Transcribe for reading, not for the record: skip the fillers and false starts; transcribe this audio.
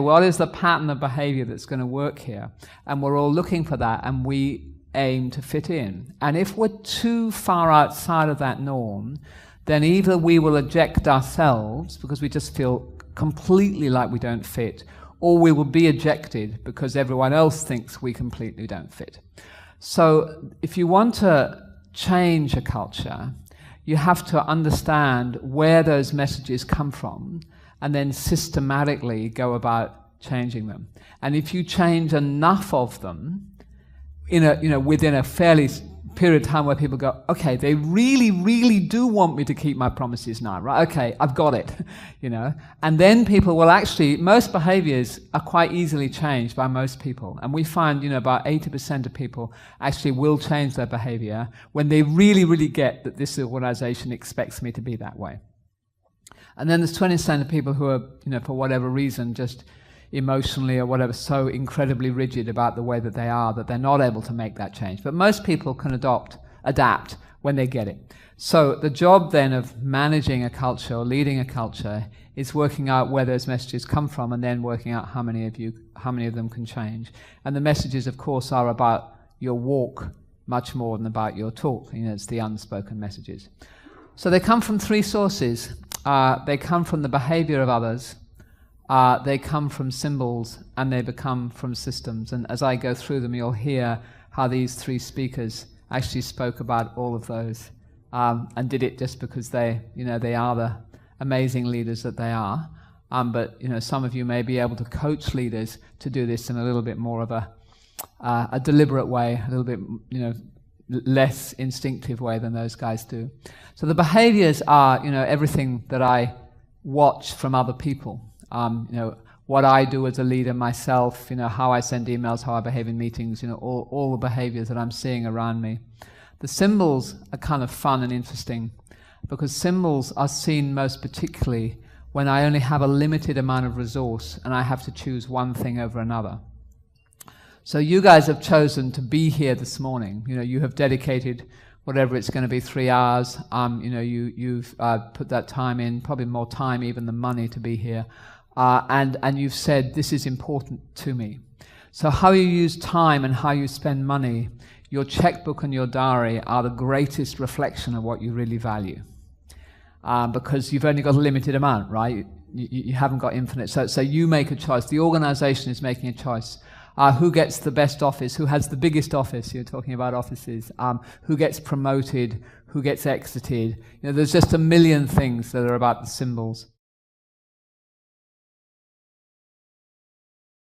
what is the pattern of behavior that's going to work here? And we're all looking for that, and we aim to fit in. And if we're too far outside of that norm, then either we will eject ourselves because we just feel completely like we don't fit, or we will be ejected because everyone else thinks we completely don't fit. So if you want to change a culture, you have to understand where those messages come from and then systematically go about changing them. And if you change enough of them within a fairly period of time where people go, okay, they really, really do want me to keep my promises now, right? Okay, I've got it, And then people will actually, most behaviors are quite easily changed by most people. And we find, about 80% of people actually will change their behavior when they really, really get that this organization expects me to be that way. And then there's 20% of people who are, for whatever reason, just emotionally or whatever, so incredibly rigid about the way that they are that they're not able to make that change. But most people can adapt when they get it. So the job then of managing a culture or leading a culture is working out where those messages come from and then working out how many of them can change. And the messages, of course, are about your walk much more than about your talk. It's the unspoken messages. So they come from three sources. They come from the behavior of others, they come from symbols, and they come from systems. And as I go through them, you'll hear how these three speakers actually spoke about all of those, and did it just because they are the amazing leaders that they are. But some of you may be able to coach leaders to do this in a little bit more of a deliberate way, a little bit less instinctive way than those guys do. So the behaviors are everything that I watch from other people. What I do as a leader myself, how I send emails, how I behave in meetings, all the behaviors that I'm seeing around me. The symbols are kind of fun and interesting because symbols are seen most particularly when I only have a limited amount of resource and I have to choose one thing over another. So you guys have chosen to be here this morning. You have dedicated whatever it's going to be 3 hours. You've put that time in, probably more time even than money to be here. And you've said, this is important to me. So how you use time and how you spend money, your checkbook and your diary are the greatest reflection of what you really value. Because you've only got a limited amount, right? You haven't got infinite. So you make a choice. The organization is making a choice. Who gets the best office? Who has the biggest office? You're talking about offices. Who gets promoted? Who gets exited? There's just a million things that are about the symbols.